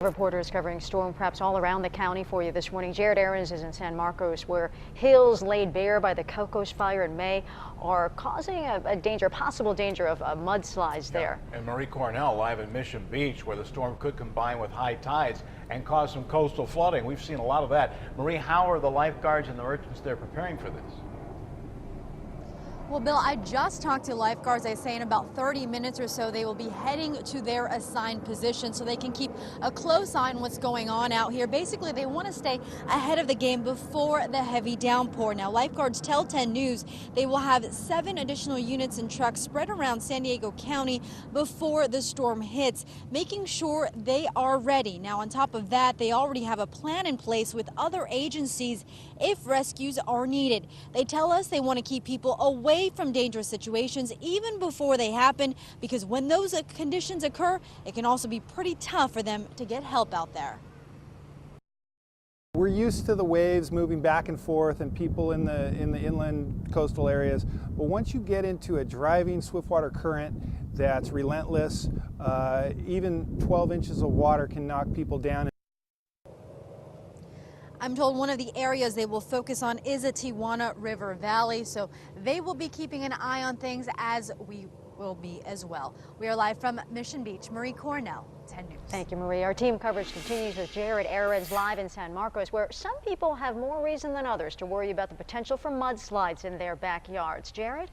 Reporters covering storm preps all around the county for you this morning. Jared Aarons is in San Marcos, where hills laid bare by the Cocos fire in May are causing a possible danger of mudslides there. And Marie Cornell live in Mission Beach, where the storm could combine with high tides and cause some coastal flooding. We've seen a lot of that. Marie, how are the lifeguards and the merchants there preparing for this? Well, Bill, I just talked to lifeguards. They say in about 30 minutes or so, they will be heading to their assigned position so they can keep a close eye on what's going on out here. Basically, they want to stay ahead of the game before the heavy downpour. Now, lifeguards tell 10 News they will have 7 additional units and trucks spread around San Diego County before the storm hits, making sure they are ready. Now, on top of that, they already have a plan in place with other agencies if rescues are needed. They tell us they want to keep people away from dangerous situations even before they happen, because when those conditions occur, it can also be pretty tough for them to get help out there. We're used to the waves moving back and forth and people in the inland coastal areas, but once you get into a driving swiftwater current that's relentless, even 12 inches of water can knock people down. I'm told one of the areas they will focus on is the Tijuana River Valley, so they will be keeping an eye on things, as we will be as well. We are live from Mission Beach. Marie Cornell, 10 News. Thank you, Marie. Our team coverage continues with Jared Aarons live in San Marcos, where some people have more reason than others to worry about the potential for mudslides in their backyards. Jared?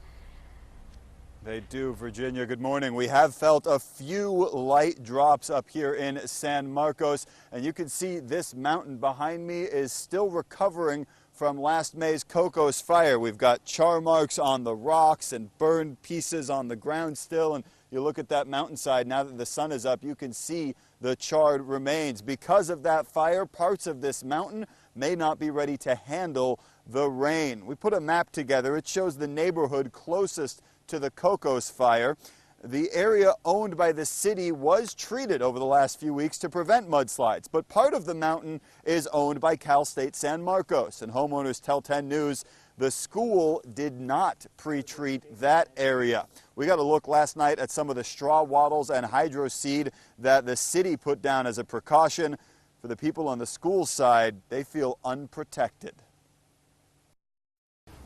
They do, Virginia. Good morning. We have felt a few light drops up here in San Marcos, and you can see this mountain behind me is still recovering from last May's Cocos fire. We've got char marks on the rocks and burned pieces on the ground still, and you look at that mountainside now that the sun is up, you can see the charred remains. Because of that fire, parts of this mountain may not be ready to handle the rain. We put a map together. It shows the neighborhood closest to the Cocos fire. The area owned by the city was treated over the last few weeks to prevent mudslides, but part of the mountain is owned by Cal State San Marcos, and homeowners tell 10 News the school did not pre-treat that area. We got a look last night at some of the straw wattles and hydro seed that the city put down as a precaution. For the people on the school side, they feel unprotected.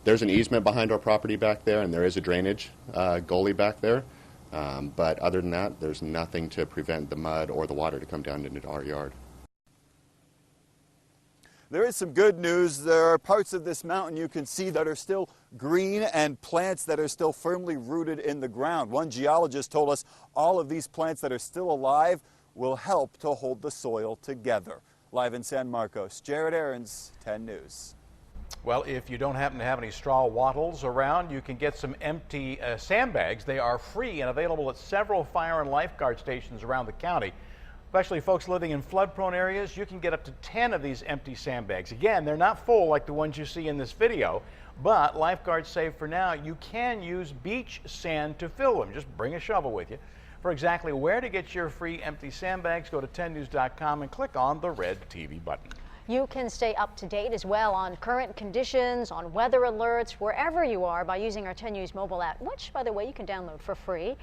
There's an easement behind our property back there, and there is a drainage gully back there. But other than that, there's nothing to prevent the mud or the water to come down into our yard. There is some good news. There are parts of this mountain you can see that are still green and plants that are still firmly rooted in the ground. One geologist told us all of these plants that are still alive will help to hold the soil together. Live in San Marcos, Jared Aarons, 10 News. Well, if you don't happen to have any straw wattles around, you can get some empty sandbags. They are free and available at several fire and lifeguard stations around the county. Especially folks living in flood-prone areas, you can get up to 10 of these empty sandbags. Again, they're not full like the ones you see in this video, but lifeguards say for now you can use beach sand to fill them. Just bring a shovel with you. For exactly where to get your free empty sandbags, go to 10news.com and click on the red TV button. You can stay up to date as well on current conditions, on weather alerts, wherever you are by using our 10 News mobile app, which, by the way, you can download for free.